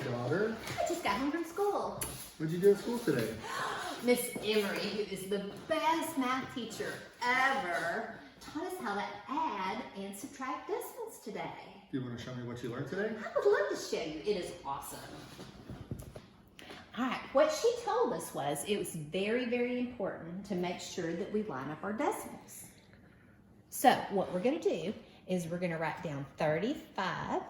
daughter. I just got home from school. What'd you do at school today? Miss Emery, who is the best math teacher ever, taught us how to add and subtract decimals today. Do you want to show me what you learned today? I would love to show you. It is awesome. All right, what she told us was it was very, very important to make sure that we line up our decimals. So what we're going to do is we're going to write down 35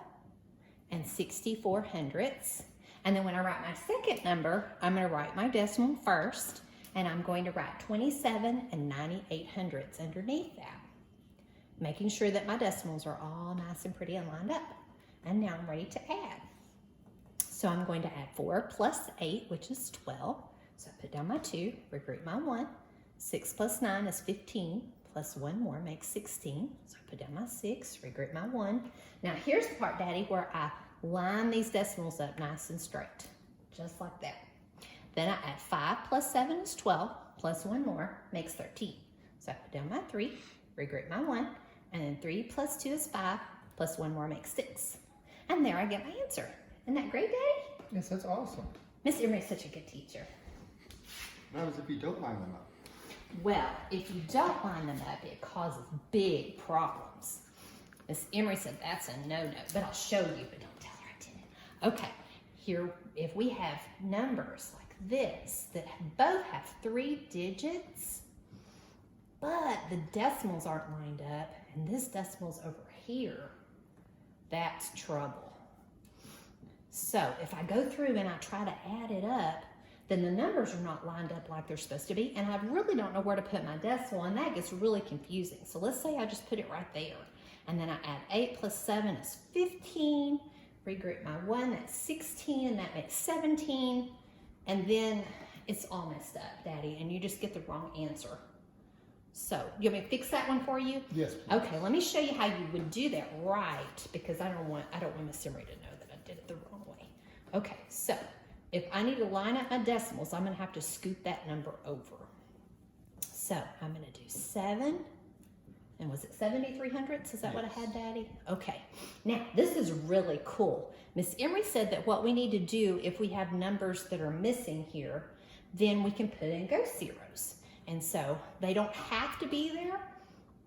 and 64 hundredths. And then when I write my second number, I'm going to write my decimal first, and I'm going to write 27 and 98 hundredths underneath that, making sure that my decimals are all nice and pretty and lined up. And now I'm ready to add. So I'm going to add 4 plus 8, which is 12. So I put down my 2, regroup my 1. 6 plus 9 is 15, plus 1 more makes 16. So I put down my 6, regroup my 1. Now here's the part, Daddy, where I line these decimals up nice and straight, just like that. Then I add 5 plus 7 is 12, plus 1 more makes 13. So I put down my 3, regroup my 1, and then 3 plus 2 is 5, plus 1 more makes 6. And there I get my answer. Isn't that great, Daddy? Yes, that's awesome. Miss Emery is such a good teacher. What happens if you don't line them up? Well, if you don't line them up, it causes big problems. Miss Emery said that's a no-no, but I'll show you, but don't tell her I did it. Okay, here, if we have numbers like this that both have 3 digits, but the decimals aren't lined up, and this decimal's over here, that's trouble. So if I go through and I try to add it up, then the numbers are not lined up like they're supposed to be, and I really don't know where to put my decimal, and that gets really confusing. So let's say I just put it right there, and then I add 8 plus 7 is 15, regroup my 1, that's 16, and that makes 17, and then it's all messed up, Daddy, and you just get the wrong answer. So, you want me to fix that one for you? Yes, please. Okay, let me show you how you would do that right, because I don't want Miss Emery to know that I did it the wrong way. Okay, so if I need to line up my decimals, I'm going to have to scoot that number over. So I'm going to do 7, and was it 73 hundredths? Is that what I had, Daddy? Okay, now this is really cool. Miss Emery said that what we need to do if we have numbers that are missing here, then we can put in ghost zeros. And so they don't have to be there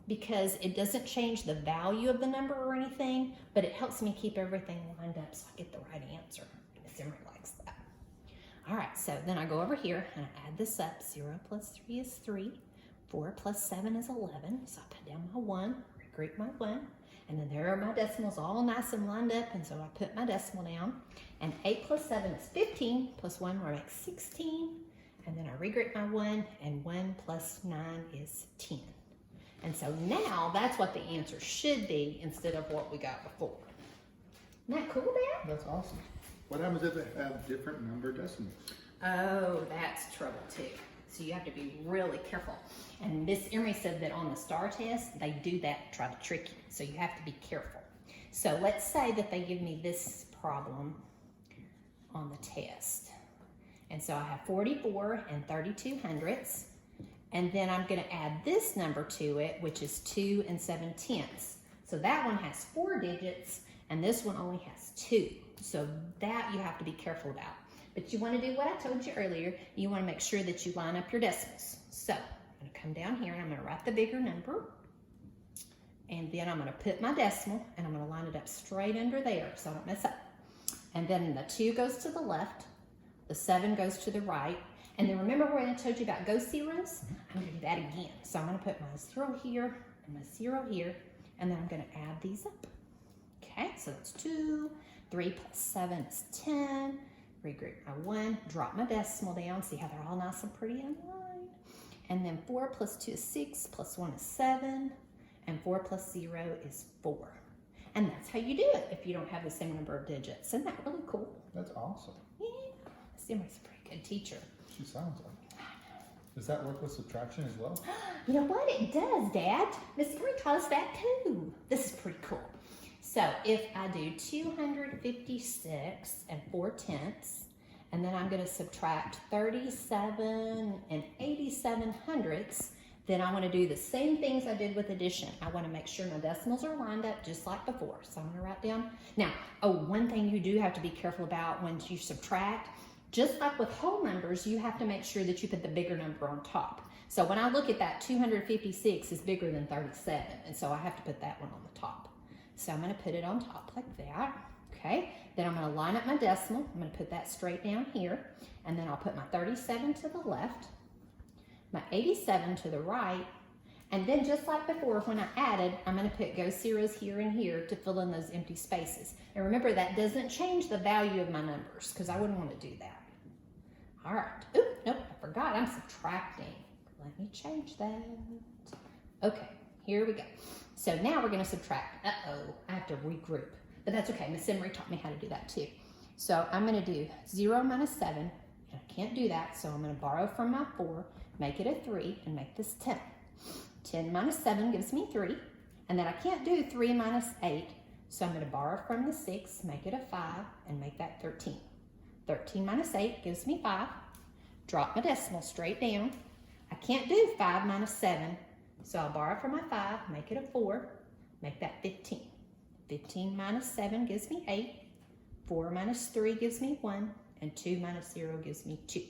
because it doesn't change the value of the number or anything, but it helps me keep everything lined up so I get the right answer. Miss Emery likes that. All right, so then I go over here and I add this up. 0 plus 3 is 3. 4 plus 7 is 11. So I put down my 1, regroup my 1, and then there are my decimals all nice and lined up, and so I put my decimal down. And 8 plus 7 is 15, plus 1 more makes 16. And then I regroup my 1, and 1 plus 9 is 10. And so now that's what the answer should be instead of what we got before. Isn't that cool, Dad? That's awesome. What happens if they have different number decimals? Oh, that's trouble too. So you have to be really careful. And Miss Emery said that on the STAR test, they do that to try to trick you. So you have to be careful. So let's say that they give me this problem on the test. And so I have 44 and 32 hundredths. And then I'm going to add this number to it, which is 2 and 7 tenths. So that one has 4 digits, and this one only has 2. So that you have to be careful about. But you want to do what I told you earlier. You want to make sure that you line up your decimals. So I'm going to come down here, and I'm going to write the bigger number. And then I'm going to put my decimal, and I'm going to line it up straight under there so I don't mess up. And then the 2 goes to the left. The 7 goes to the right. And then remember when I told you about ghost zeros? I'm going to do that again. So I'm going to put my 0 here and my 0 here, and then I'm going to add these up. Okay, so that's 2. 3 plus 7 is 10. Regroup my 1, drop my decimal down. See how they're all nice and pretty in line. And then 4 plus 2 is 6, plus 1 is 7, and 4 plus 0 is 4. And that's how you do it if you don't have the same number of digits. Isn't that really cool? That's awesome. Yeah, Miss Emery's a pretty good teacher. She sounds like it. Does that work with subtraction as well? You know what? It does, Dad. Miss Emery taught us that too. This is pretty cool. So if I do 256 and 4 tenths, and then I'm going to subtract 37 and 87 hundredths, Then I want to do the same things I did with addition. I want to make sure my decimals are lined up just like before. So I'm going to write down. Now, one thing you do have to be careful about when you subtract, just like with whole numbers, you have to make sure that you put the bigger number on top. So when I look at that, 256 is bigger than 37, and so I have to put that one on the top. So I'm going to put it on top like that. Okay, then I'm going to line up my decimal. I'm going to put that straight down here, and then I'll put my 37 to the left, my 87 to the right, and then just like before when I added, I'm going to put ghost zeros here and here to fill in those empty spaces. And remember, that doesn't change the value of my numbers because I wouldn't want to do that. All right. Oop, nope, I forgot. I'm subtracting. Let me change that. Okay, here we go. So now we're going to subtract. Uh-oh, I have to regroup. But that's okay. Miss Emery taught me how to do that too. So I'm going to do 0 minus 7. And I can't do that, so I'm going to borrow from my 4, make it a 3, and make this 10. 10 minus 7 gives me 3. And then I can't do 3 minus 8, so I'm going to borrow from the 6, make it a 5, and make that 13. 13 minus 8 gives me 5. Drop my decimal straight down. I can't do 5 minus 7, so I'll borrow from my 5, make it a 4, make that 15. 15 minus 7 gives me 8. 4 minus 3 gives me 1. And 2 minus 0 gives me 2.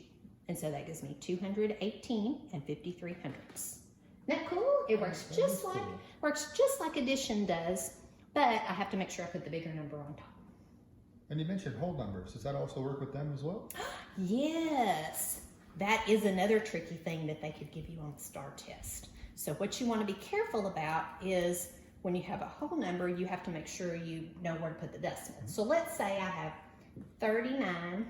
And so that gives me 218 and 53 hundredths. Isn't that cool? It works just like addition does, but I have to make sure I put the bigger number on top. And you mentioned whole numbers. Does that also work with them as well? Yes. That is another tricky thing that they could give you on the STAR test. So what you want to be careful about is when you have a whole number, you have to make sure you know where to put the decimal. So let's say I have 39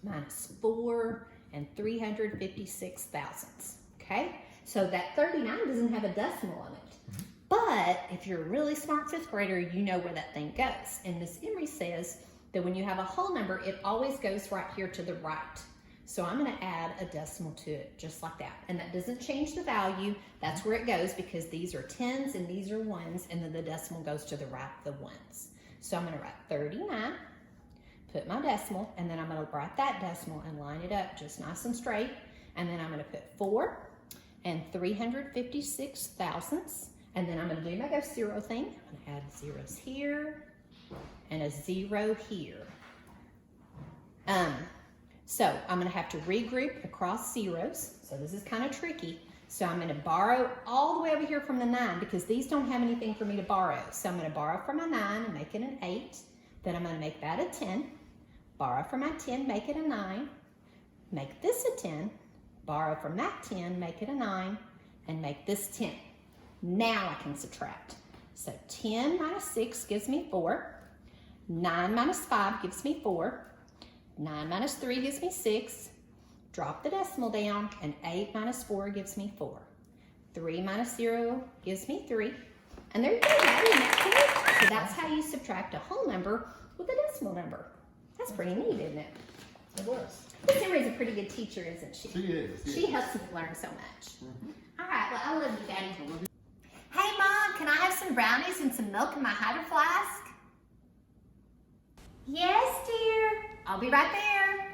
minus 4 and 356 thousandths, okay? So that 39 doesn't have a decimal on it. But if you're a really smart fifth grader, you know where that thing goes. And Miss Emery says that when you have a whole number, it always goes right here to the right. So I'm going to add a decimal to it just like that. And that doesn't change the value. That's where it goes because these are tens and these are ones, and then the decimal goes to the right of the ones. So I'm going to write 39, put my decimal, and then I'm going to write that decimal and line it up just nice and straight. And then I'm going to put 4 and 356 thousandths. And then I'm going to do my ghost zero thing. I'm going to add zeros here and a 0 here. So I'm going to have to regroup across zeros. So this is kind of tricky. So I'm going to borrow all the way over here from the 9 because these don't have anything for me to borrow. So I'm going to borrow from my 9 and make it an 8. Then I'm going to make that a 10. Borrow from my 10, make it a 9. Make this a 10. Borrow from that 10, make it a 9. And make this 10. Now I can subtract. So 10 minus 6 gives me 4. 9 minus 5 gives me 4. 9 minus 3 gives me 6. Drop the decimal down, and 8 minus 4 gives me 4. 3 minus 0 gives me 3. And there you go. So that's how you subtract a whole number with a decimal number. That's pretty neat, isn't it? It was. Miss Emery's a pretty good teacher, isn't she? She is. Yes. She helps me learn so much. All right, well, I love you, Daddy. Hey, Mom, can I have some brownies and some milk in my hydro flask? Yes, dear. I'll be right there.